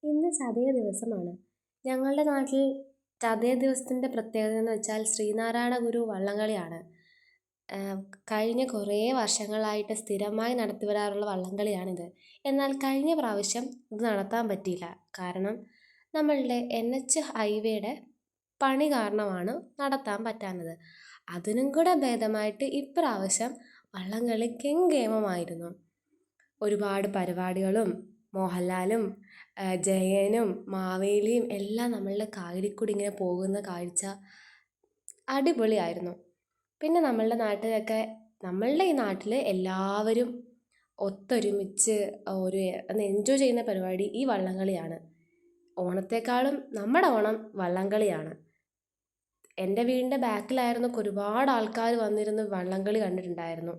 ഇന്ന് ചതയ ദിവസമാണ്. ഞങ്ങളുടെ നാട്ടിൽ ചതയ ദിവസത്തിൻ്റെ പ്രത്യേകത എന്ന് വെച്ചാൽ ശ്രീനാരായണ ഗുരു വള്ളംകളിയാണ്. കഴിഞ്ഞ കുറേ വർഷങ്ങളായിട്ട് സ്ഥിരമായി നടത്തി വരാറുള്ള വള്ളംകളിയാണിത്. എന്നാൽ കഴിഞ്ഞ പ്രാവശ്യം ഇത് നടത്താൻ പറ്റിയില്ല. കാരണം നമ്മളുടെ NH ഹൈവേയുടെ പണി കാരണമാണ് നടത്താൻ പറ്റാഞ്ഞത്. അതിനും കൂടെ ഭേദമായിട്ട് ഇപ്രാവശ്യം വള്ളംകളി കെങ്കേമമായിരുന്നു. ഒരുപാട് പരിപാടികളും മോഹൻലാലും ജയനും മാവേലിയും എല്ലാം നമ്മളുടെ കായലിൽ ഇങ്ങനെ പോകുന്ന കാഴ്ച അടിപൊളിയായിരുന്നു. പിന്നെ നമ്മളുടെ ഈ നാട്ടിൽ എല്ലാവരും ഒത്തൊരുമിച്ച് ഒന്ന് എൻജോയ് ചെയ്യുന്ന പരിപാടി ഈ വള്ളംകളിയാണ്. ഓണത്തെക്കാളും നമ്മുടെ ഓണം വള്ളംകളിയാണ്. എൻ്റെ വീടിൻ്റെ ബാക്കിലായിരുന്നു ഒരുപാട് ആൾക്കാർ വന്നിരുന്ന് വള്ളംകളി കണ്ടിട്ടുണ്ടായിരുന്നു.